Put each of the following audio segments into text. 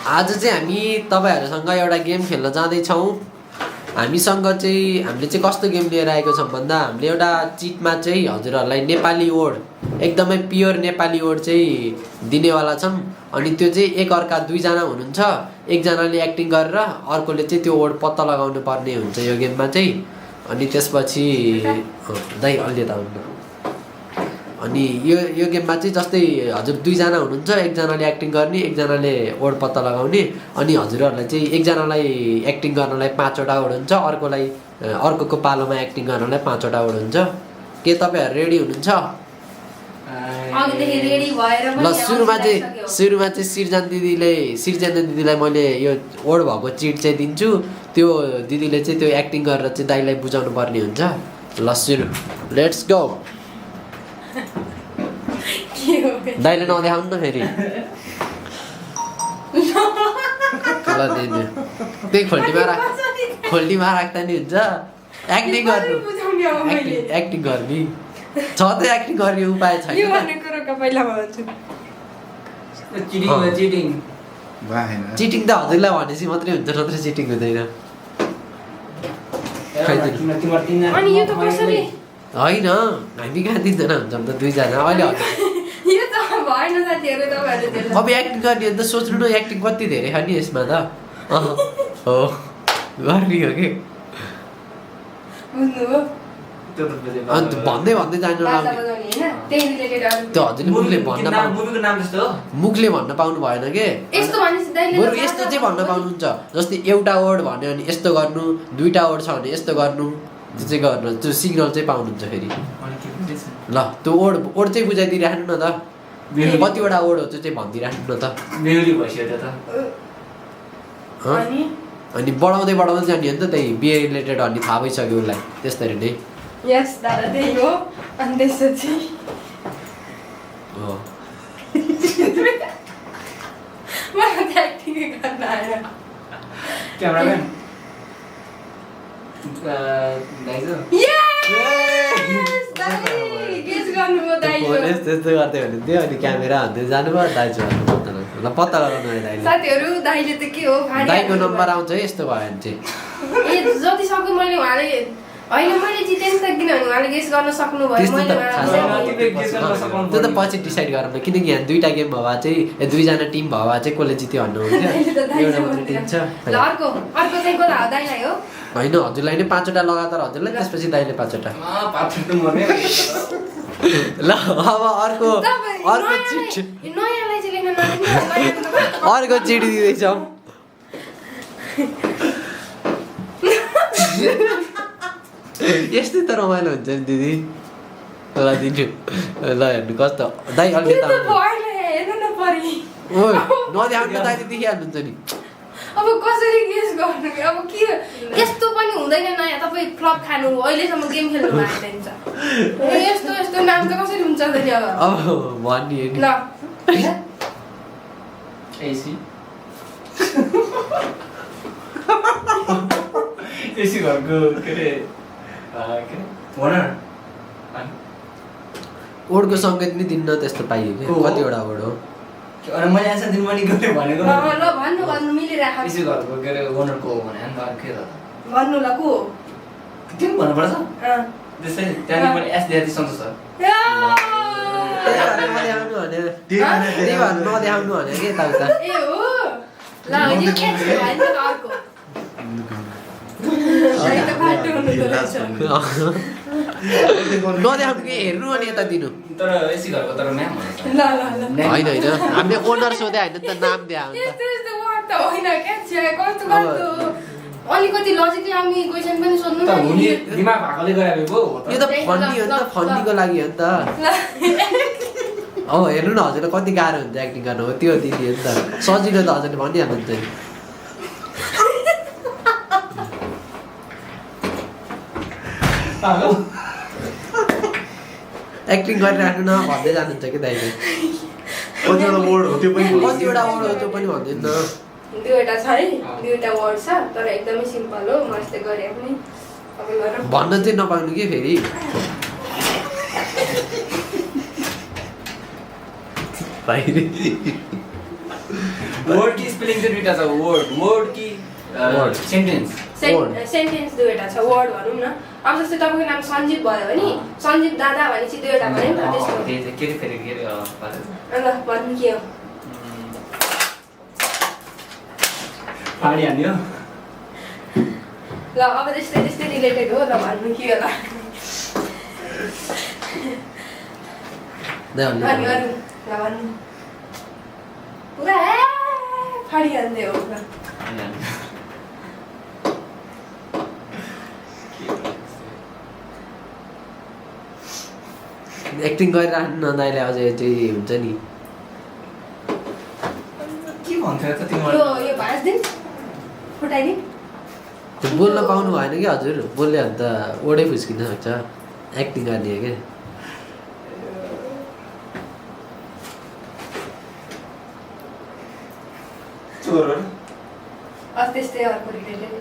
आज चाहिँ हामी तपाईहरुसँग एउटा गेम खेल्न जाँदै छौं। हामीले चाहिँ कस्तो गेम लिएर आएको छौं भन्दा हामीले एउटा चिटमा चाहिँ हजुरहरुलाई नेपाली वर्ड एकदमै प्योर नेपाली वर्ड चाहिँ दिनेवाला छौं। अनि त्यो चाहिँ एक अर्का दुई जना हुनुहुन्छ, एकजनाले एक्टिङ गरेर अर्कोले चाहिँ त्यो वर्ड पत्ता लगाउनु पर्ने हुन्छ यो गेममा चाहिँ। अनि त्यसपछि दाइ अलि यता आउनु। अनि यो गेममा चाहिँ जस्तै हजुर दुई जना हुनुहुन्छ, एकजनाले एक्टिङ गर्ने, एकजनाले वर्ड पत्ता लगाउने। अनि हजुरहरुलाई चाहिँ एकजनालाई एक्टिङ गर्नलाई 5 वटा वर्ड हुन्छ, अर्कोको पालोमा एक्टिङ गर्नलाई 5 वटा वर्ड हुन्छ। के तपाईहरु रेडी हुनुहुन्छ? अघिदेखि रेडी भएर ल सुरुमा चाहिँ सिर्जना दिदीलाई मैले यो वर्ड भएको चिट चाहिँ दिन्छु। त्यो दिदीले चाहिँ त्यो एक्टिङ गरेर चाहिँ दाइलाई बुझाउनु पर्ने हुन्छ। ल सुरु, लेट्स गो। दाइले नदेखाउनु न फेरि। ल दिदी त्यही खोल्टीमा राख्दा नि हुन्छ। एक्टिङ गर्नु, एक्टिङ गर्ने छ त, एक्टिङ गर्ने उपाय छैन। यो भन्ने कुरोको पहिला भन्छु। चिटिङ त हजुरलाई भनेपछि मात्रै हुन्छ, नत्र चिटिङ हुँदैन। अनि यो त कसरी? होइन हामी कहाँ दिँदैन हुन्छ नि त दुई जना अहिले यो त भएन साथीहरु, तपाईहरुले अब एक्टिङ गर्ने अन्त सोच्नु न एक्टिङ कति धेरै खाने यसमा त। हो गर्ने हो के बुझ्नु हो? अन्त भन्दै जानु लाग्यो। त्यो हजुरले मुखले भन्न पाउनु भएन के। बरु यस्तो चाहिँ भन्न पाउनुहुन्छ, जस्तै एउटा वर्ड भन्यो भने यस्तो गर्नु, दुईटा वर्ड छ भने यस्तो गर्नु, त्यो चाहिँ गर्नु, त्यो सिग्नल चाहिँ पाउनुहुन्छ फेरि। ल त्यो वर्ड चाहिँ बुझाइदिइराख्नु न त, कतिवटा वर्ड हो त्यो चाहिँ भनिदिइराख्नु न त। अनि बढाउँदै जाने हो नि त, त्यही बिए रिलेटेड अनि थाहा भइसक्यो उसलाई त्यस्तरी नै। यस दादा त्यही हो। अनि त्यसपछि मलाई त एक्टिङ गर्न आएन। क्यामेराम्यान त्यस्तो गर्थ्यो भने त्यो अनि क्यामेरा हान्दै जानुभयो, दाइजो पत्ता लगाउनु दाइले। साथीहरु दाइले त के हो दाइको नम्बर आउँछ है यस्तो भयो भने चाहिँ। जति सक्यो मैले उहाँले होइन मैले जितेँ नि त, किनभने उहाँले गेस गर्न सक्नु भयो। त्यो त पछि डिसाइड गरौँ न, किनकि यहाँ दुईटा गेम भयो चाहिँ दुईजना टिम भयो चाहिँ कसले जित्यो भन्नु हुन्छ। एउटा मात्रै टिम छ। अर्को चाहिँ कसलाई हो? दाइलाई हो? होइन हजुरलाई नै 5 वटा लगातार हजुरलाई, त्यसपछि दाइले 5 वटा। ल अब अर्को चिट, अर्को चिट दिँदैछौँ। यस्तै त रमाइलो हुन्छ नि दिदी। ल दिन्छु, ल हेर्नु कस्तो दाइ अलि यता नदेखाउनु, दाइले देखिहाल्नुहुन्छ नि। अब कसरी गेस गर्नु? अब के यस्तो पनि हुँदैन नयाँ, तपाईँ फ्लप खानु अहिलेसम्म गेम खेल्नु भएको छ। यस्तो नाम त कसरी हुन्छ त नि? अब भन्ने ल एसी घरको के अरे वर्डको सङ्केत नि दिन्न त्यस्तो पाइयो कि कतिवटा वर्ड हो। अनि मैले आन्सर दिनु पनि गरे भनेको ल भन्नु मिलिराख। एसी घरको के अरे ओनरको भने अनि के त भन्नु ल को त्यो भन्नु पर्छ। त्यसै त्यहाँ पनि एस दिएर सन्चो छ। नदेखाउनु भने के यताउता। ए हो ल यो क्याच भयो नि त अर्को। नदेखाउनु के हेर्नु अनि यता दिनु। तर एसी घरको तर म्याम ल होइन हामीले ओनर सोधे होइन त नाम दिए हुन्छ। यस्तो वर्ड त होइन कस्तो अलिकति लजिकली हामी क्वेशन पनि सोध्नु न। दिमाग भएकोले गरे पो यो त फन्नी हो नि त, फन्नीको लागि हो नि त। अब हेर्नु न हजुरलाई कति गाह्रो हुन्छ एक्टिङ गर्नु, हो त्यो दिदी हो नि त। सजिलो त हजुरले भनिहाल्नुहुन्छ नि। एक्टिङ गरिराख्नु न भन्दै जानुहुन्छ कि दाइले। कतिवटा वर्ड हो त्यो पनि भन्दैन। दुईवटा छ है, दुईवटा वर्ड छ तर एकदमै सिम्पल हो। म यस्तै गरे पनि भन्न चाहिँ नपाउनु कि फेरि। बाहिर वर्ड कि स्पेलिङ चाहिँ दुईटा छ वर्ड कि Word. Sentence Word. सेन्टेन्स दुईवटा छ वर्ड भनौँ न अब जस्तै तपाईँको नाम सञ्जीव भयो भने सञ्जीव दादा भनेपछि दुईवटा भयो नि त त्यस्तो त्यही चाहिँ के फेरि के अन्त भन्नु के हो पानी हान्यो ल अब त्यस्तै त्यस्तै रिलेटेड हो ल भन्नु के होला दाइ अनि भन्नु अरू ल भन्नु पुरा फाडिहाल्ने हो पुरा एक्टिङ गरिराख्नु न दाइले अझै चाहिँ हुन्छ नि के भन्थ्यो त यो भाँच्दिन फुटाइदिन त्यो बोल्न पाउनु भएन कि हजुर बोल्यो भने त ओडै फुस्किन सक्छ एक्टिङ गर्ने हो क्या चोरहरू त्यस्तै अर्को रिलेटेड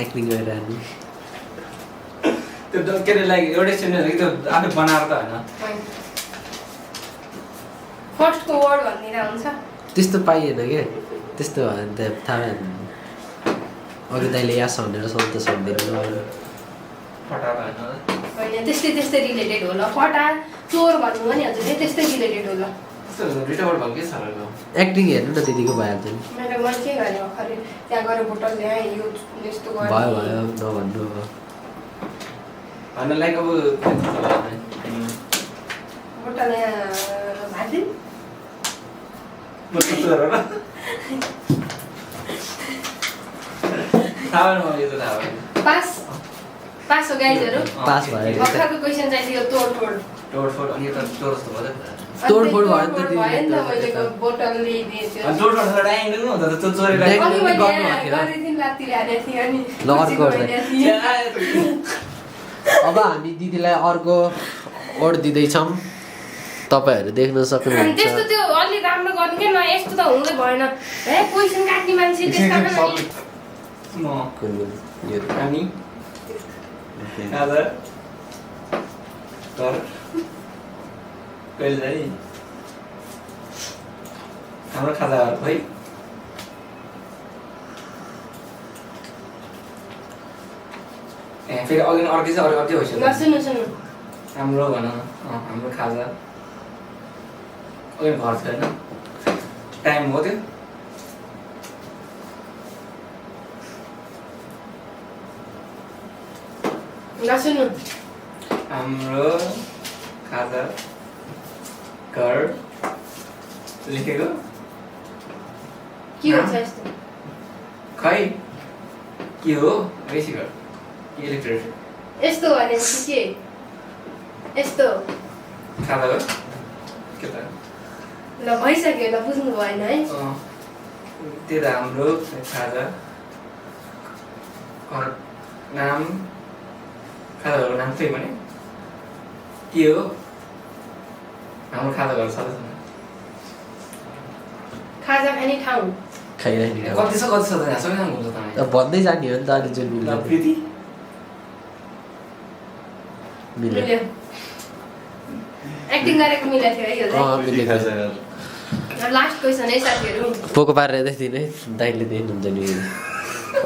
एक्टिङ गरिरहनु त्यो के अरे लाइक एउटै सुन्यो कि त्यो आफै बनाएर त होइन फर्स्टको वर्ड भनिदिँदा हुन्छ त्यस्तो पाइएन क्या त्यस्तो भयो भने त थाहा भएन अघि दाइले यास भनेर सन्त सक्दैन फटाएर होइन होइन त्यस्तै त्यस्तै रिलेटेड हो ल फटा चोर भन्नु भने हजुर त्यस्तै रिलेटेड हो ल त्यस्तो दुईटा वर्ड भएको के छ र एक्टिङ हेर्नु न त्यतिको भइहाल्छ नि मैले मैले के गरेँ भर्खरै त्यहाँ गएर बोतल ल्याएँ यो यस्तो गरेँ भयो भयो नभन्नु अब भन्न लाइक अब बोतल यहाँ भाँच्दिन चोरहरू थाहा भएन मलाई यो त थाहा भएन पास पास हो गाइजहरू पास भयो भर्खरको क्वेसन चाहिँ थियो तोडफोड तोडफोड अनि यो त चोर जस्तो भयो त तोडफोड भयो नि त तोडफोड भयो नि त मैले बोतल ल्याइदिएँ थियो अनि तोडफोड त डाइङ दिनु त त्यो चोरी डाइङ अघि मैले गर्नु भएको थियो। गरेको थिएँ लात्ती हालेको थिएँ अनि ल, अर्को खुसीको गर्दै। मैले थिएँ। अब हामी दिदीलाई अर्को ओड दिँदैछौँ तपाईँहरू देख्न अनि सक्नुहुन्छ त्यस्तो त्यो अलि राम्रो गर्नु क्या न यस्तो त हुँदै भएन हे क्वेसन काट्ने मान्छे त्यस्तामा म कुन कुन? यो अनि काजर तर कहिले जाने हाम्रो खाजाहरू खोइ फेरि अघि अर्कै चाहिँ अर्कै ल भइसक्यो सुन्नु सुन्नु हाम्रो भन न हाम्रो खाजा अघि घर थियो होइन टाइम हो त्यो ल सुन्नु हाम्रो खाजा घर लेखेको के हुन्छ यस्तो खै के हो बेसी घर इलेक्ट्रिक यस्तो भनेपछि के यस्तो खाजा हो के त ल भइसक्यो ल बुझ्नु भएन है त्यो त हाम्रो खाजा घर नाम खाजाहरूको नाम चाहिँ भने के हो हाम्रो खाजा घर सदस्य खाजा खाने ठाउँ खाइरहेको कति छ त यहाँ सबैजना घुम्छ त अब भन्दै जाने हो नि त अलि जुन ल मिल्छ प्रीति मिल्यो मिल्यो एक्टिङ गरेको मिलेको थियो है यो चाहिँ मिलेको लास्ट क्वेसन है साथीहरू पोको पारेर दिने दाइले देख्नुहुन्छ नि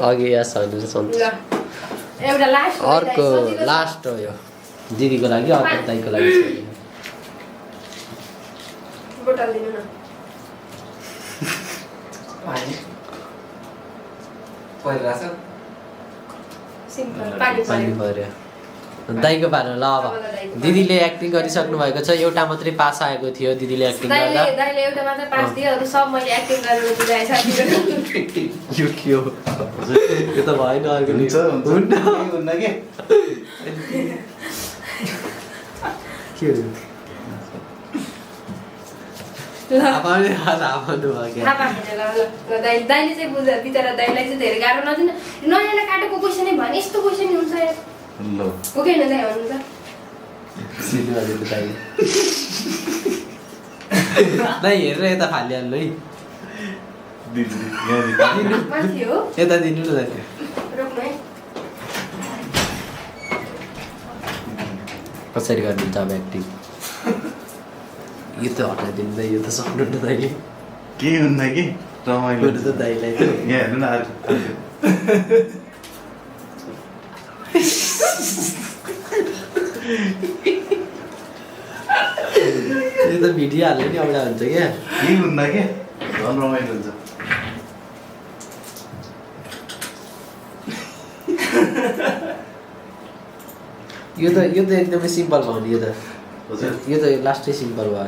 अघि यास भनेर ल सन्त एउटा लास्ट अर्को लास्ट हो यो दिदीको लागि अर्को दाइको लागि छ। बोतल दिनु न पानी पहिला छ सिम्पल पानी पानी पर्यो पर्यो दाइको पारो ल अब दिदीले एक्टिङ गरिसक्नु भएको छ एउटा मात्रै पास आएको थियो दिदीले एक्टिङ गर्दा दाइले एउटा मात्र पास दियो अरू सब मैले एक्टिङ गरेर बुझाएँ साथीहरू यो के हो यो त भएन अर्को हुन्छ हुन्न हुन्न के के हो ल अब भन्नु भयो क्या थाहा पाएन ल ल दाइले चाहिँ बुझ बिचरा दाइलाई चाहिँ धेरै गाह्रो नदिनु नयाँलाई काटेको क्वेसनै भने यस्तो क्वेसन हुन्छ यार ल हो कि होइन दाइ भन्नु त सिनेमा दिनु दाइले दाइ हेरेर यता फालिहाल्नु है दिदी यहाँ माथि हो यता दिनु न दाइ रोक्नु है कसरी गर्नुहुन्छ अब एक्टिङ यो त हटाइदिनु दाइ यो त सक्नु न दाइले के हुन्न कि रमाइलो मेरो त दाइलाई त यहाँ हेर्नु न अर्को यो त भिडियो हाल्ने नि एउटा हुन्छ क्या के हुन्न के झन् रमाइलो हुन्छ यो त एकदमै सिम्पल भयो नि यो त हजुर यो त लास्टै सिम्पल भयो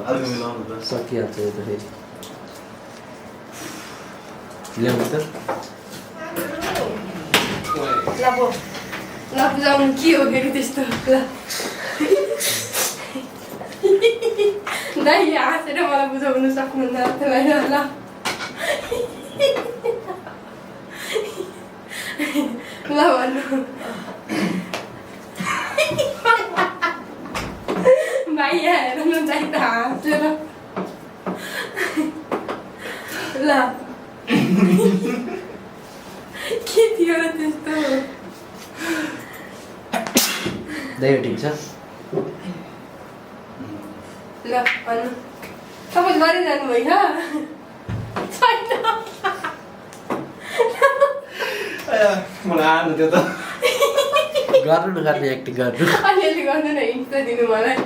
अर्को मिलाउनु त सकिहाल्छ यो त फेरि ल्याउनु त ल पो ल बुझाउनु के हो फेरि त्यस्तो ल दाइले हाँसेर मलाई बुझाउनु सक्नुहुन्न त्यसलाई ल ल भन्नु भाइ यहाँ हेर्नु दाइ त हाँसेर ल के थियो र त्यस्तो दाइ यो ठिक छ ल भन्नु तपाईँ गरिरहनु भयो छैन मलाई आएन त्यो त गर्नु नगर्ने एक्टिङ गर्नु अलिअलि गर्नु न हिन्ट त दिनु मलाई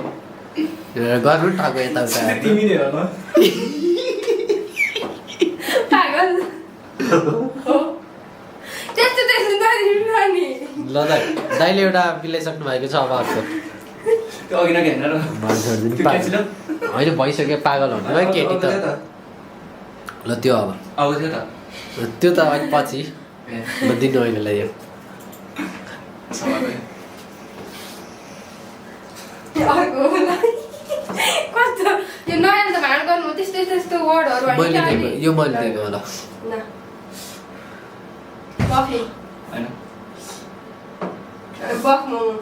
गर्नु टाको यताउता तिमी नै हो न पागल हो त्यस्तो त्यस्तो नदिनु नि ल दाइ दाइले एउटा मिलाइसक्नु भएको छ अब अर्को त्यो अघि नगि हेर्न र भनिदिनु त्यो क्यान्सिल होइन भइसक्यो पागल हुनु है केटी त ल त्यो अब अब थियो त त्यो त अलिक पछि ल दिनु अहिलेलाई यो अर्को कस्तो यो नयाँ त भाँड गर्नु त्यस्तो त्यस्तो वर्डहरू मैले दिएको यो मैले दिएको होला न कफी हैन बफ मोमो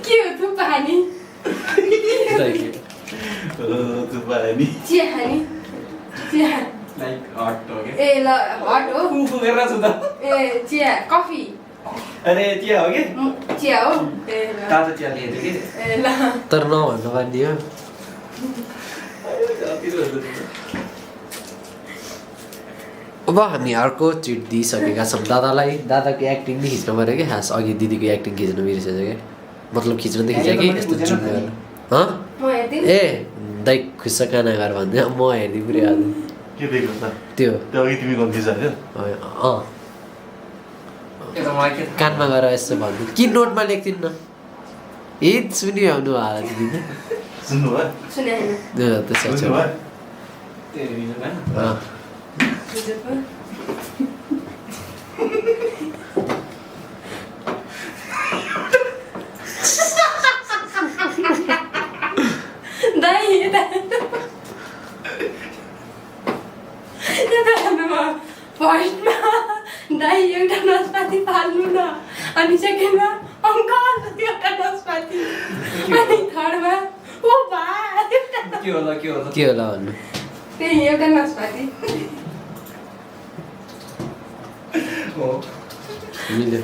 के हो थुक्पा खाने दाइले थुक्पा नि चिया खाने चिया लाइक हट हो के ए ल हट हो फु गरेर छु त ए चिया कफी अरे चिया हो के चिया हो ए ल तातो चिया लिएको थियो कि ए ल तर नभन्नु पर्ने हो अब हामी अर्को चिट दिइसकेका छौँ दादालाई दादाको एक्टिङ नि खिच्नु पऱ्यो कि खास अघि दिदीको एक्टिङ खिच्नु बिर्सेछ क्या मतलब खिच्नु त खिच्यो कि यस्तो जुम गर्नु हँ म हेर्दिन ए दाइ खुस्स काना गर भन्दै म हेरिदिउँ पुरै आज के दिएको त त्यो त्यो अघि तिमी कन्फ्युज हाल्यो अँ त्यो त मलाई के थाहा। कानमा गएर यसो भन्नु कि नोटमा लेख्दिनु न ए सुनिहाल्नु होला दिदी सुन्नु भयो सुने हैन त्यसो सुन्नु भयो त्यो रिजन हैन अँ दाइ फर्स्टमा दाइ एउटा नास्पाती फाल्नु न अनि सेकेन्डमा अङ्कल एउटा नास्पाती अनि थर्डमा ओ बा के होला के होला के होला भन्नु त्यही एउटा नास्पाती हो मिल्यो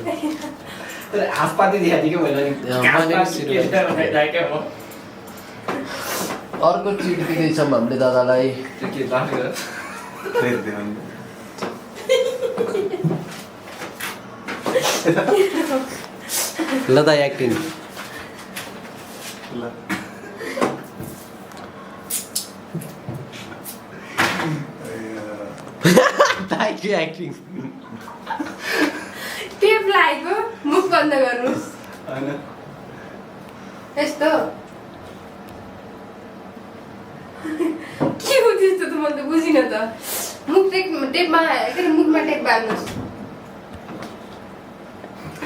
तर हातपाती देखाइदियो कि मैले मैले पनि सुरु गरेँ। अर्को चिट दिँदैछौँ हामीले दादालाई त्यो के लाफी गर फेरि देखाउनु ल दा एक्टिङ ल दाइको एक्टिङ टेप लागेको मुख बन्द गर्नुहोस् हैन यस्तो के हो त्यस्तो त मैले त बुझिनँ त मुख टेपमा के अरे मुखमा टेप बाल्नुहोस्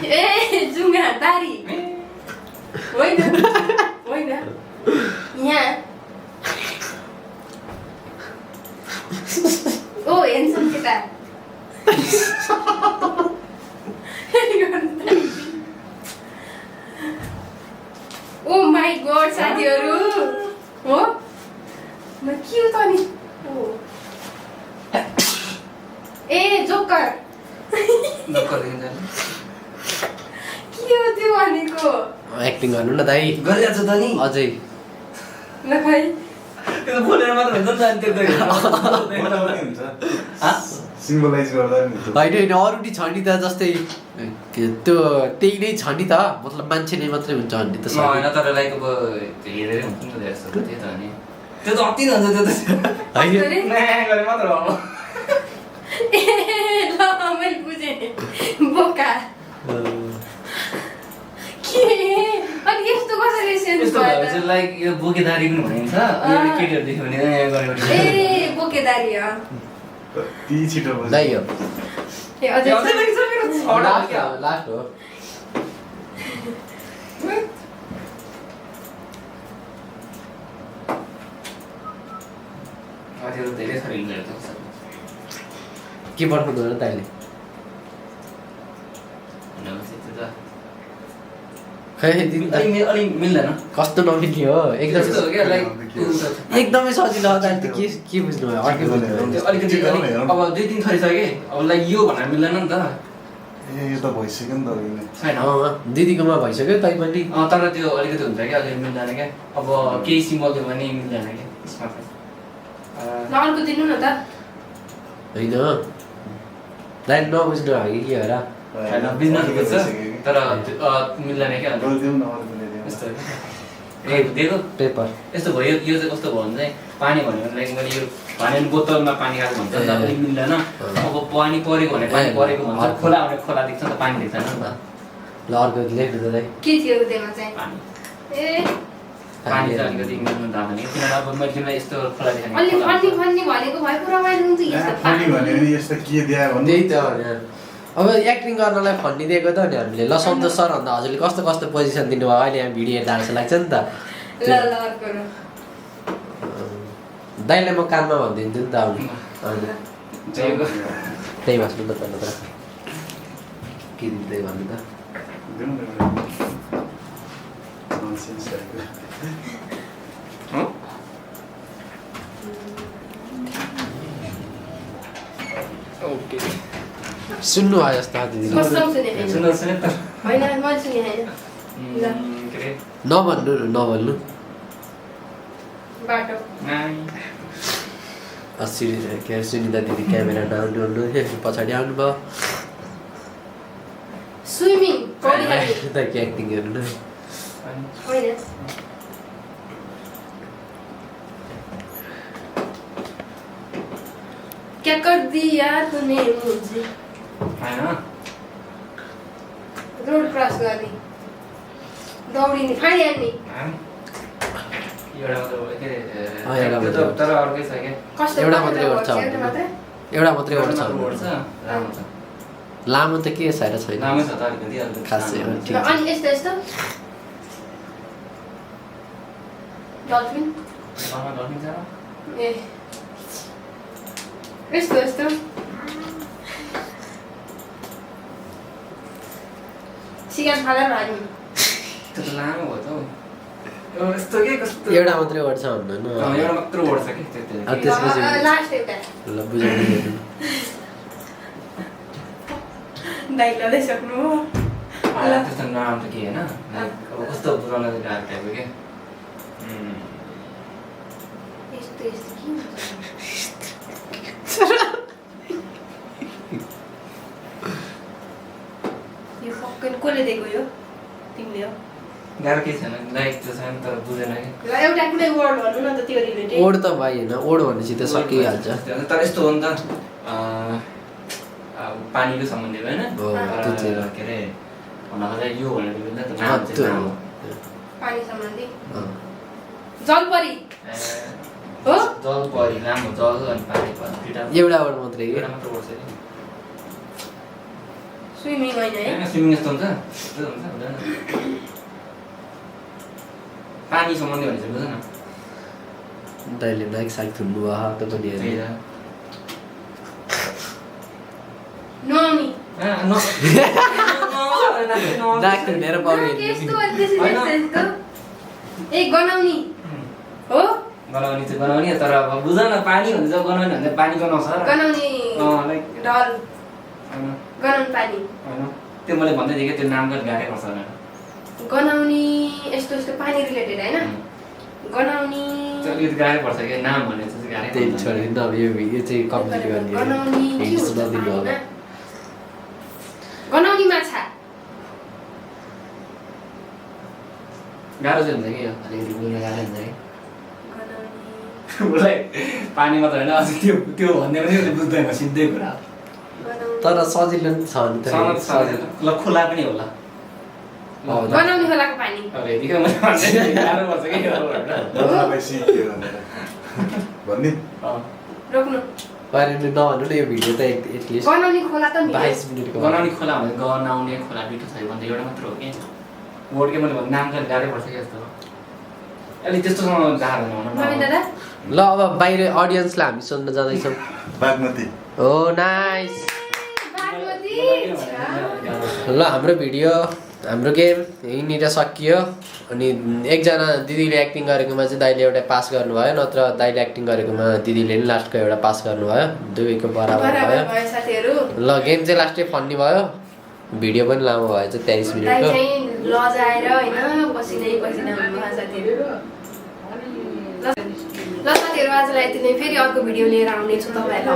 ए जुङ्गा दारी होइन होइन यहाँ ओ हेन्सम केटा ओ माई गॉड साथीहरू हो म के हो त नि ओ ए जोकर नक्कर देखिन्छ के हो त्यो भनेको एक्टिङ गर्नु न दाइ गरिरहेको छ त नि अझै ल खै त्यो बोलेर मात्र हुन्छ नि त्यो गर्दा पनि हुन्छ सिम्बलाइज गर्दा पनि हुन्छ होइन होइन अरू छ नि त जस्तै त्यो त्यही नै छ नि त मतलब मान्छे नै मात्रै हुन्छ भन्ने त छ होइन तर लाइक अब हेरेरै हुन्छ नि त यस्तो त्यही त नि त्यो त अति नै हुन्छ त्यो त होइन नयाँ गरे मात्र हो ए ल मैले बुझेँ बोका के अनि यस्तो कसरी सेन्स यस्तो भयो भएपछि लाइक यो बोकेदारी पनि भनिन्छ यो केटीहरू देख्यो भने गरेर ए बोकेदारी हो ती छिटो बुझ्यो। दाइ हो ए अझै अझै लागि छ मेरो छवटा हो क्या लास्ट हो त्यो त धेरै थरी हुन्छ त के पर्खाउँदो र दाइले खै दिदी अलि मिल्दैन कस्तो नमिल्ने हो त्यस्तो हो क्या लाइक एकदमै सजिलो हो दाइ त के बुझ्नु भयो अर्कै बुझ्नु भयो त्यो अलिकति अब 2-3 थरी छ कि अब लाइक यो भनेर मिल्दैन नि त ए यो त भइसक्यो नि त होइन छैन दिदीकोमा भइसक्यो तै पनि तर त्यो अलिकति हुन्छ क्या अलिक मिल्दैन क्या अब केही सिम्बल दियो भने मिल्दैन क्या यसमा चाहिँ ल अर्को दिनु न त होइन दाइ नबुझ्नु हो कि के हो र होइन बुझ्न बुझ्छ तर मिल्दैन क्या गरिदिउँ न अर्कोले दिउँ यस्तो ए दिएको पेपर यस्तो भयो यो चाहिँ कस्तो भयो भने चाहिँ पानी भन्यो भने लाइक मैले यो भने बोतलमा पानी खाएको भन्छ नि त अलिक मिल्दैन अब पानी परेको भने पानी परेको भन्छ खोला भने खोला देख्छ नि त पानी देख्दैन नि त ल अर्को लेख्नु त दाइ के थियो त्यसमा चाहिँ पानी ए पानी चाहिँ अलिकति मिल्नु जाँदैन किनभने अब मैले तिमीलाई यस्तो खोला देखाएँ अलि फन्नी फन्नी भनेको भए पुरा रमाइलो हुन्छ यस्तो फनी भन्यो भने यस्तो के दिए भन्नु त्यही त हो नि। अब एक्टिङ गर्नलाई फन्नी दिएको त नि हामीले ल सन्तोष सर भन्दा हजुरले कस्तो कस्तो पोजिसन दिनुभयो अहिले हामी भिडियो हेर्दा जस्तो लाग्छ नि त ल ल अर्को ल दाइलाई म कानमा भनिदिन्छु नि त अब त्यहीको त्यही भाषण त भन्नु त के दिँदै भन्नु त दिउँ न ननसेन्स टाइपको ओके सुन्नु भयो जस्तो दिदी कसम सुने होइन सुन्नुहोस् न त होइन मैले सुने होइन के अरे नभन्नु नभन्नु बाटो के अरे सुनिता दिदी क्यामेरा डाउन पछाडि आउनुभयो स्विमिङ पौडी खेल्ने दाइको एक्टिङ हेर्नु न होइन क्या कर दिया तूने मुझे होइन रोड क्रस गर्ने दौडिने फाँडी हान्ने एउटा मात्र के एउटा अरे मात्र। तर अर्कै छ क्या कस्तो एउटा मात्रै मात्रै ओर्छ ओर्छ, एउटा मात्रै एउटा मात्रै एउटा ओर्छ मात्र ओर्छ लामो छ लामो त के छैन छैन लामै छ त अलिकति खासै हो, ठिक छ। अनि यस्तो यस्तो डल्फिन डल्फिन छ ए यस्तो यस्तो सिगार फालेर हाल्ने त्यो त लामो भयो त हौ यस्तो के कस्तो एउटा मात्रै ओर्छ भन्नु न एउटा मात्र ओर्छ कि त्यो अब त्यसपछि लास्ट एउटा ल बुझाउनु हेर्नु दाइ गरिसक्नु हो त्यस्तो नराम्रो त के होइन अब कस्तो बुझाउन गाह्रो टाइपको के यस्तो यस्तो के हुन्छ? यो फक्कन कसले दिएको यो तिमीले हो गाह्रो केही छैन लाइक त्यो छैन तर बुझेन कि ल एउटा कुनै वर्ड भन्नु न त त्यो रिलेटेड ओड त भाइ होइन ओड भनेपछि त सकिहाल्छ तर यस्तो हो नि त पानीको सम्बन्धी होइन हो, त्यो चाहिँ। के अरे भन्न खोज्दा यो भनेको मिल्दैन त अँ, नाम त्यो चाहिँ हो। नाम हो। पानी सम्बन्धी अँ। जलपरी ए, हो जल परी लामो जल अनि पानी परी दुइटा एउटा वर्ड मात्रै एउटा कि मात्र ओर्छ नि स्विमिङ होइन है स्विमिङ यस्तो हुन्छ यस्तो हुन्छ हुँदैन पानी सम्बन्धी भने चाहिँ बुझ्न दाइले नाइक साइक थुन्नु भयो त पनि त्यही हेर्नु त नमी नाक थुनेर पौडी यस्तो हेर्नु अनि त्यसरी होइन। यस्तो यस्तो ए गनाउने हो गनाउने चाहिँ गनाउने तर अब बुझ न पानी भन्छ गनाउने भन्दा पानी गनाउँछ गनाउने लाइक ढल होइन गनाउने पानी होइन त्यो मैले भन्दै थिएँ कि त्यो नामकरण गाह्रै पर्छ भनेर गनाउने यस्तो यस्तो पानी रिलेटेड होइन गनाउने त्यो अलिकति गाह्रै पर्छ कि नाम भने चाहिँ गाह्रै त्यही पर्छ। छोडिदिनु अब यो चाहिँ कम्प्लिट गनाउने गर्ने के हिन्ट्स हुन्छ नदिनु होला पानीमा? गनाउने माछा गाह्रो चाहिँ हुन्छ कि यो अलिकति बोल्न गाह्रै हुन्छ कि गनाउने उसलाई पानी मात्र होइन अझै त्यो भन्ने पनि उसले बुझ्दैन सिधै कुरा गनाउने तर सजिलो नि छ नि सहमत छ ल खोला पनि होला गनाउने खोलाको पानी अब यतिकै मैले भन्दै गाह्रो पर्छ कि यो होइन? मलाई सिक्यो भनेर भन्ने अँ। रोक्नु पारेर नभन्नु न यो भिडियो त एटलिस्ट गनाउने खोला त नि 22 मिनेटको गनाउने खोला भने गनाउने खोला दुइटा छ भन्दा एउटा मात्र हो कि वर्डकै मैले भन्दा नामकरण गाह्रै पर्छ कि जस्तो अलिक त्यस्तोसँग गाह्रो प्रवीण नहुनु दादा ल अब बाहिर अडियन्सलाई हामी सोध्न जाँदैछौँ बागमती हो नाइस बागमती ल हाम्रो गेम यहीँनिर सकियो अनि एकजना दिदीले एक्टिङ गरेकोमा चाहिँ दाइले एउटा पास गर्नुभयो नत्र दाइले एक्टिङ गरेकोमा दिदीले नि लास्टको एउटा पास गर्नुभयो दुवैको बराबर भयो बराबर भयो साथीहरू ल गेम चाहिँ लास्टै फन्नी भयो भिडियो पनि लामो भएछ 23 दाइ मिनटको चाहिँ लजाएर होइन पसिनै पसिना हुनुभयो साथीहरू ल साथीहरू आजलाई यति नै फेरि अर्को भिडियो लिएर आउनेछु तपाईँहरूलाई